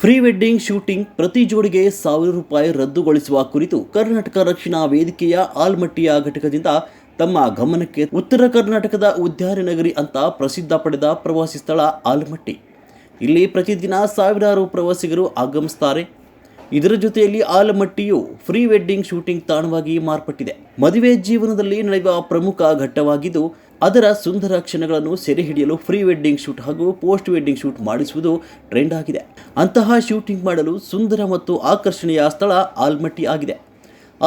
Free wedding shooting ಪ್ರತಿ ಜೋಡಿಗೆ ₹1,000 ರದ್ದುಗೊಳಿಸುವ ಕುರಿತು ಕರ್ನಾಟಕ ರಕ್ಷಣಾ ವೇದಿಕೆಯ ಆಲ್ಮಟ್ಟಿಯ ಘಟಕದಿಂದ ತಮ್ಮ ಗಮನಕ್ಕೆ ಉತ್ತರ ಕರ್ನಾಟಕದ ಉದ್ಯಾನ ನಗರಿ ಅಂತ ಪ್ರಸಿದ್ಧ ಪಡೆದ ಪ್ರವಾಸಿ ಸ್ಥಳ ಆಲ್ಮಟ್ಟಿ. ಇಲ್ಲಿ ಪ್ರತಿದಿನ ಸಾವಿರಾರು ಪ್ರವಾಸಿಗರು ಆಗಮಿಸುತ್ತಾರೆ. ಇದರ ಜೊತೆಯಲ್ಲಿ ಆಲಮಟ್ಟಿಯು ಫ್ರೀ ವೆಡ್ಡಿಂಗ್ ಶೂಟಿಂಗ್ ತಾಣವಾಗಿ ಮಾರ್ಪಟ್ಟಿದೆ. ಮದುವೆ ಜೀವನದಲ್ಲಿ ನಡೆಯುವ ಪ್ರಮುಖ ಘಟ್ಟವಾಗಿದ್ದು, ಅದರ ಸುಂದರ ಕ್ಷಣಗಳನ್ನು ಸೆರೆ ಹಿಡಿಯಲು ಫ್ರೀ ವೆಡ್ಡಿಂಗ್ ಶೂಟ್ ಹಾಗೂ ಪೋಸ್ಟ್ ವೆಡ್ಡಿಂಗ್ ಶೂಟ್ ಮಾಡಿಸುವುದು ಟ್ರೆಂಡ್ ಆಗಿದೆ. ಅಂತಹ ಶೂಟಿಂಗ್ ಮಾಡಲು ಸುಂದರ ಮತ್ತು ಆಕರ್ಷಣೀಯ ಸ್ಥಳ ಆಲ್ಮಟ್ಟಿ ಆಗಿದೆ.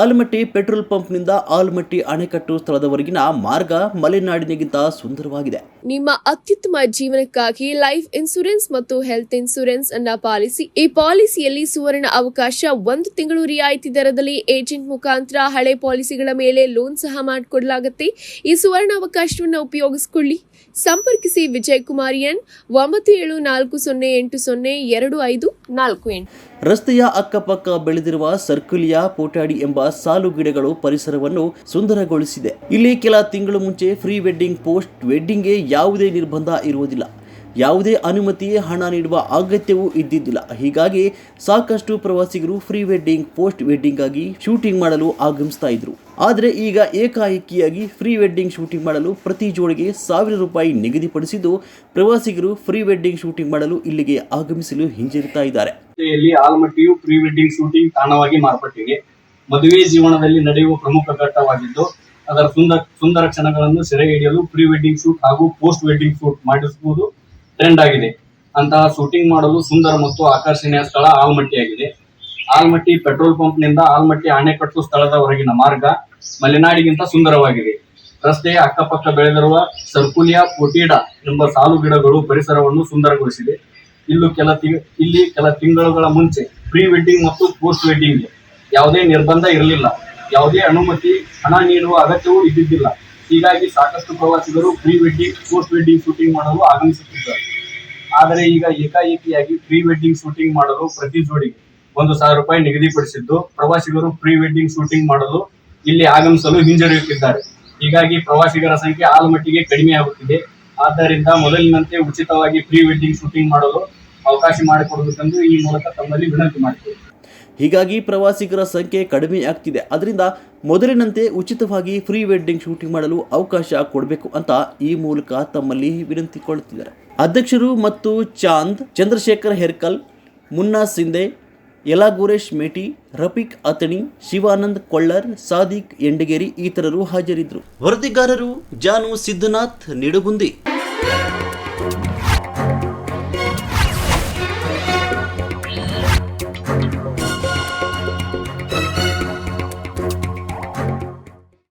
ಆಲ್ಮಟ್ಟಿ ಪೆಟ್ರೋಲ್ ಪಂಪ್ನಿಂದ ಆಲ್ಮಟ್ಟಿ ಅಣೆಕಟ್ಟು ಸ್ಥಳದವರೆಗಿನ ಮಾರ್ಗ ಮಲೆನಾಡಿನಗಿಂತ ಸುಂದರವಾಗಿದೆ. ನಿಮ್ಮ ಅತ್ಯುತ್ತಮ ಜೀವನಕ್ಕಾಗಿ ಲೈಫ್ ಇನ್ಶೂರೆನ್ಸ್ ಮತ್ತು ಹೆಲ್ತ್ ಇನ್ಶೂರೆನ್ಸ್ ಅನ್ನ ಪಾಲಿಸಿ. ಈ ಪಾಲಿಸಿಯಲ್ಲಿ ಸುವರ್ಣ ಅವಕಾಶ 1 ತಿಂಗಳು ರಿಯಾಯಿತಿ ದರದಲ್ಲಿ ಏಜೆಂಟ್ ಮುಖಾಂತರ ಹಳೆ ಪಾಲಿಸಿಗಳ ಮೇಲೆ ಲೋನ್ ಸಹ ಮಾಡಿಕೊಡಲಾಗುತ್ತೆ. ಈ ಸುವರ್ಣ ಅವಕಾಶವನ್ನು ಉಪಯೋಗಿಸಿಕೊಳ್ಳಿ. ಸಂಪರ್ಕಿಸಿ ವಿಜಯ್ ಕುಮಾರ್ ಎನ್ 9740802548. ರಸ್ತೆಯ ಅಕ್ಕಪಕ್ಕ ಬೆಳೆದಿರುವ ಸರ್ಕುಲಿಯಾ ಪೋಟಾಡಿ ಎಂಬ ಸಾಲು ಗಿಡಗಳು ಪರಿಸರವನ್ನು ಸುಂದರಗೊಳಿಸಿದೆ. ಇಲ್ಲಿ ಕೆಲ ತಿಂಗಳು ಮುಂಚೆ ಫ್ರೀ ವೆಡ್ಡಿಂಗ್ ಪೋಸ್ಟ್ ವೆಡ್ಡಿಂಗ್ಗೆ ಯಾವುದೇ ನಿರ್ಬಂಧ ಇರುವುದಿಲ್ಲ. ಯಾವುದೇ ಅನುಮತಿ ಹಣ ನೀಡುವ ಅಗತ್ಯವೂ ಇದ್ದಿದ್ದಿಲ್ಲ. ಹೀಗಾಗಿ ಸಾಕಷ್ಟು ಪ್ರವಾಸಿಗರು ಫ್ರೀ ವೆಡ್ಡಿಂಗ್ ಪೋಸ್ಟ್ ವೆಡ್ಡಿಂಗ್ ಆಗಿ ಶೂಟಿಂಗ್ ಮಾಡಲು ಆಗಮಿಸ್ತಾ ಇದ್ರು. ಆದರೆ ಈಗ ಏಕಾಏಕಿಯಾಗಿ ಫ್ರೀ ವೆಡ್ಡಿಂಗ್ ಶೂಟಿಂಗ್ ಮಾಡಲು ಪ್ರತಿ ಜೋಡಿಗೆ ₹1,000 ನಿಗದಿಪಡಿಸಿದ್ದು, ಪ್ರವಾಸಿಗರು ಫ್ರೀ ವೆಡ್ಡಿಂಗ್ ಶೂಟಿಂಗ್ ಮಾಡಲು ಇಲ್ಲಿಗೆ ಆಗಮಿಸಲು ಹಿಂಜರಿತಾ ಇದ್ದಾರೆ. ಆಲ್ಮಟ್ಟಿಯು ಪ್ರೀ ವೆಡ್ಡಿಂಗ್ ಶೂಟಿಂಗ್ ತಾಣವಾಗಿ ಮಾರ್ಪಟ್ಟಿದೆ. ಮದುವೆ ಜೀವನದಲ್ಲಿ ನಡೆಯುವ ಪ್ರಮುಖ ಘಟ್ಟವಾಗಿದ್ದು, ಅದರ ಸುಂದರ ಕ್ಷಣಗಳನ್ನು ಸೆರೆ ಹಿಡಿಯಲು ಪ್ರೀ ವೆಡ್ಡಿಂಗ್ ಶೂಟ್ ಹಾಗೂ ಪೋಸ್ಟ್ ವೆಡ್ಡಿಂಗ್ ಶೂಟ್ ಮಾಡಿಸುವುದು ಟ್ರೆಂಡ್ ಆಗಿದೆ. ಅಂತಹ ಶೂಟಿಂಗ್ ಮಾಡಲು ಸುಂದರ ಮತ್ತು ಆಕರ್ಷಣೀಯ ಸ್ಥಳ ಆಲ್ಮಟ್ಟಿಯಾಗಿದೆ. ಆಲ್ಮಟ್ಟಿ ಪೆಟ್ರೋಲ್ ಪಂಪ್ನಿಂದ ಆಲ್ಮಟ್ಟಿ ಅಣೆಕಟ್ಟು ಸ್ಥಳದವರೆಗಿನ ಮಾರ್ಗ ಮಲೆನಾಡಿಗಿಂತ ಸುಂದರವಾಗಿದೆ. ರಸ್ತೆಯ ಅಕ್ಕಪಕ್ಕ ಬೆಳೆದಿರುವ ಸರ್ಕುಲಿಯಾ ಪೋಟಿಡಾ ಎಂಬ ಸಾಲು ಗಿಡಗಳು ಪರಿಸರವನ್ನು ಸುಂದರಗೊಳಿಸಿದೆ. ಇಲ್ಲಿ ಕೆಲ ತಿಂಗಳುಗಳ ಮುಂಚೆ ಪ್ರೀ ವೆಡ್ಡಿಂಗ್ ಮತ್ತು ಪೋಸ್ಟ್ ವೆಡ್ಡಿಂಗ್ಗೆ ಯಾವುದೇ ನಿರ್ಬಂಧ ಇರಲಿಲ್ಲ. ಯಾವುದೇ ಅನುಮತಿ ಹಣ ನೀಡುವ ಅಗತ್ಯವೂ ಇದ್ದಿದ್ದಿಲ್ಲ. ಹೀಗಾಗಿ ಸಾಕಷ್ಟು ಪ್ರವಾಸಿಗರು pre wedding post wedding shooting ಮಾಡಲು ಆಗಮಿಸುತ್ತಿದ್ದಾರೆ. ಆದರೆ ಈಗ ಏಕಾಏಕಿಯಾಗಿ ಪ್ರೀ ವೆಡ್ಡಿಂಗ್ ಶೂಟಿಂಗ್ ಮಾಡಲು ಪ್ರತಿ ಜೋಡಿಗೆ ₹1,000 ನಿಗದಿಪಡಿಸಿದ್ದು, ಪ್ರವಾಸಿಗರು ಪ್ರೀ ವೆಡ್ಡಿಂಗ್ ಶೂಟಿಂಗ್ ಮಾಡಲು ಇಲ್ಲಿ ಆಗಮಿಸಲು ಹಿಂಜರಿಯುತ್ತಿದ್ದಾರೆ. ಹೀಗಾಗಿ ಪ್ರವಾಸಿಗರ ಸಂಖ್ಯೆ ಆಲ್ಮಟ್ಟಿಗೆ ಕಡಿಮೆಯಾಗುತ್ತಿದೆ. ಆದ್ದರಿಂದ ಮೊದಲಿನಂತೆ ಉಚಿತವಾಗಿ ಪ್ರೀ ವೆಡ್ಡಿಂಗ್ ಶೂಟಿಂಗ್ ಮಾಡಲು ಅವಕಾಶ ಮಾಡಿಕೊಡಬೇಕೆಂದು ಈ ಮೂಲಕ ತಮ್ಮಲ್ಲಿ ವಿನಂತಿ ಮಾಡಿದ್ದೇವೆ. ಹೀಗಾಗಿ ಪ್ರವಾಸಿಗರ ಸಂಖ್ಯೆ ಕಡಿಮೆ ಆಗ್ತಿದೆ. ಅದರಿಂದ ಮೊದಲಿನಂತೆ ಉಚಿತವಾಗಿ ಫ್ರೀ ವೆಡ್ಡಿಂಗ್ ಶೂಟಿಂಗ್ ಮಾಡಲು ಅವಕಾಶ ಕೊಡಬೇಕು ಅಂತ ಈ ಮೂಲಕ ತಮ್ಮಲ್ಲಿ ವಿನಂತಿಕೊಳ್ಳುತ್ತಿದ್ದಾರೆ. ಅಧ್ಯಕ್ಷರು ಮತ್ತು ಚಂದ್ರಶೇಖರ್ ಹೆರ್ಕಲ್, ಮುನ್ನಾ ಸಿಂಧೆ, ಯಲಾಗುರೇಶ್ ಮೇಟಿ, ರಫೀಕ್ ಅತಣಿ, ಶಿವಾನಂದ್ ಕೊಳ್ಳರ್, ಸಾದಿಕ್ ಎಂಡಗೇರಿ ಇತರರು ಹಾಜರಿದ್ದರು. ವರದಿಗಾರರು ಜಾನು ಸಿದ್ದನಾಥ್, ನಿಡುಗುಂದಿ.